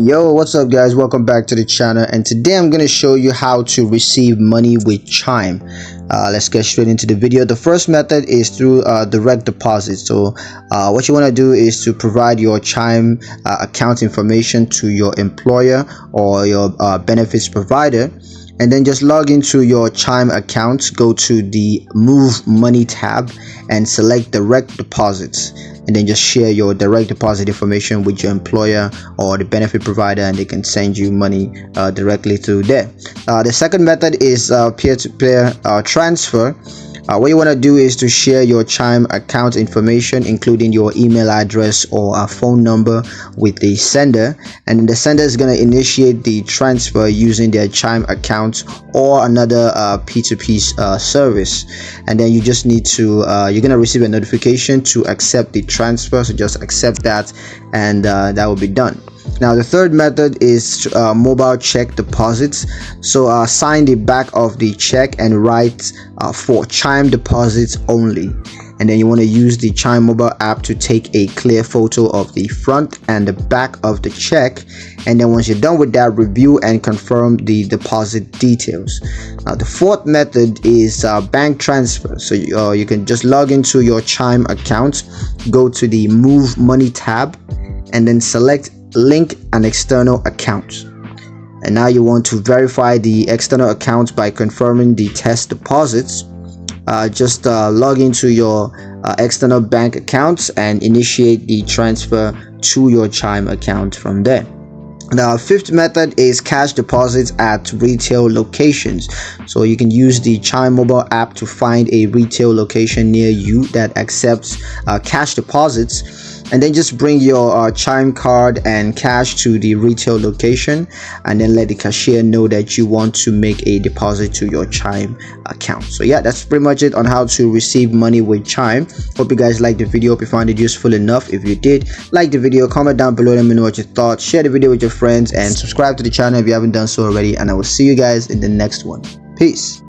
Yo, what's up guys, welcome back to the channel, and today I'm going to show you how to receive money with Chime. Let's get straight into the video. The first method is through direct deposit. So what you want to do is to provide your Chime account information to your employer or your benefits provider, and then just log into your Chime account, go to the Move Money tab and select direct deposits, and then just share your direct deposit information with your employer or the benefit provider, and they can send you money directly through there. The second method is peer-to-peer transfer. What you want to do is to share your Chime account information, including your email address or a phone number, with the sender, and then the sender is going to initiate the transfer using their Chime account or another P2P service, and then you just need to you're going to receive a notification to accept the transfer. So just accept that, and that will be done. Now the third method is mobile check deposits. So sign the back of the check and write for Chime deposits only, and then you want to use the Chime mobile app to take a clear photo of the front and the back of the check, and then once you're done with that, review and confirm the deposit details. The fourth method is bank transfer. So you can just log into your Chime account, go to the Move Money tab, and then select link an external account, and now you want to verify the external account by confirming the test deposits. Just log into your external bank accounts and initiate the transfer to your Chime account from there. The fifth method is cash deposits at retail locations. So you can use the Chime mobile app to find a retail location near you that accepts cash deposits, and then just bring your Chime card and cash to the retail location, and then let the cashier know that you want to make a deposit to your Chime account. So yeah, that's pretty much it on how to receive money with Chime. Hope you guys liked the video. Hope you found it useful enough. If you did, like the video, comment down below, let me know what you thought, share the video with your friends, and subscribe to the channel if you haven't done so already, and I will see you guys in the next one. Peace.